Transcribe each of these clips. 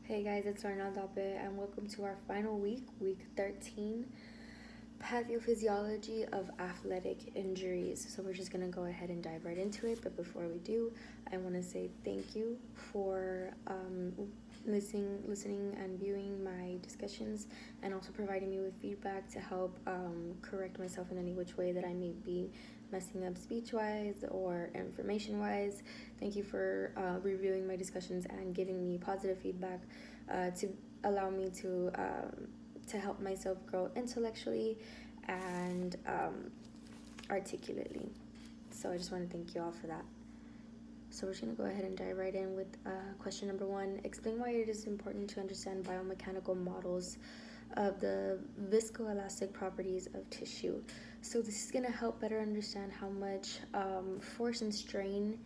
Hey guys, it's Arnel Dape, and welcome to our final week, week 13, pathophysiology of athletic injuries. So we're just gonna go ahead and dive right into it. But before we do, I want to say thank you for listening and viewing my discussions, and also providing me with feedback to help correct myself in any which way that I may be messing up speech-wise or information-wise. Thank you for reviewing my discussions and giving me positive feedback to allow me to help myself grow intellectually and articulately. So I just want to thank you all for that. So we're just going to go ahead and dive right in with question number 1. Explain why it is important to understand biomechanical models of the viscoelastic properties of tissue. So this is going to help better understand how much force and strain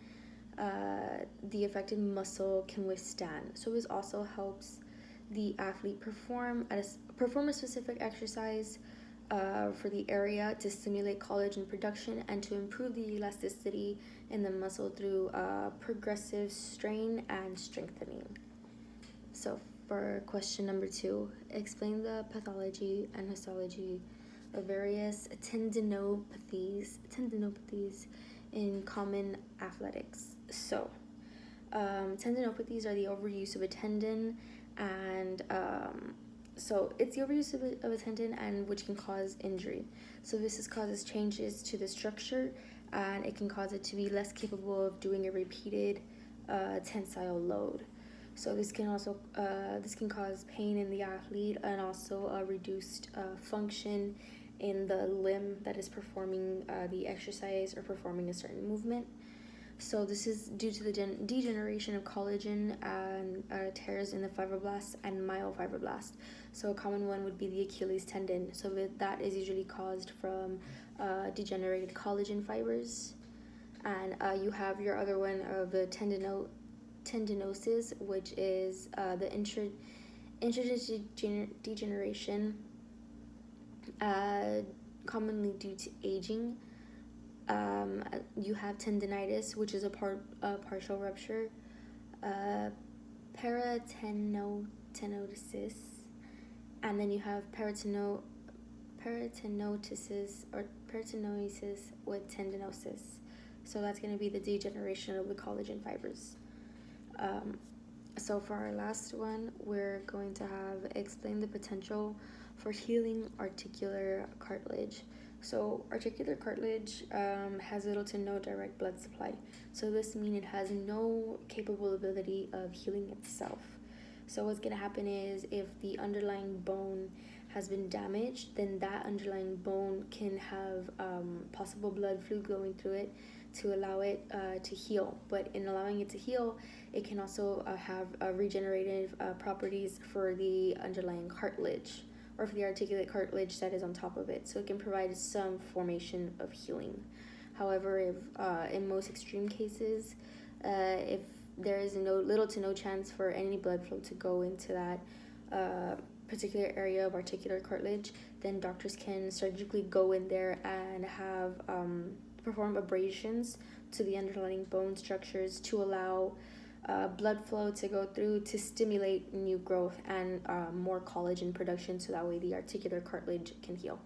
the affected muscle can withstand. So this also helps the athlete perform a specific exercise for the area to stimulate collagen production and to improve the elasticity in the muscle through progressive strain and strengthening. So for question number 2, explain the pathology and histology of various tendinopathies in common athletics. So tendinopathies are the overuse of a tendon, and so it's the overuse of a tendon and which can cause injury. So this causes changes to the structure, and it can cause it to be less capable of doing a repeated tensile load. So this can cause pain in the athlete, and also a reduced function in the limb that is performing the exercise or performing a certain movement. So this is due to the degeneration of collagen and tears in the fibroblast and myofibroblast. So a common one would be the Achilles tendon. So that is usually caused from degenerated collagen fibers. And you have your other one of the tendinosis, which is the intradegeneration, commonly due to aging. You have tendinitis, which is a partial rupture, peritenosis, and then you have peritenosis with tendinosis. So that's going to be the degeneration of the collagen fibers. So for our last one, we're going to have explain the potential for healing articular cartilage. So articular cartilage has little to no direct blood supply. So this means it has no capable ability of healing itself. So what's going to happen is if the underlying bone has been damaged, then that underlying bone can have possible blood fluid going through it to allow it to heal. But in allowing it to heal, it can also have regenerative properties for the underlying cartilage, or for the articulate cartilage that is on top of it. So it can provide some formation of healing. However, if in most extreme cases, if there is little to no chance for any blood flow to go into that particular area of articular cartilage, then doctors can surgically go in there and have perform abrasions to the underlying bone structures to allow blood flow to go through to stimulate new growth and more collagen production, so that way the articular cartilage can heal.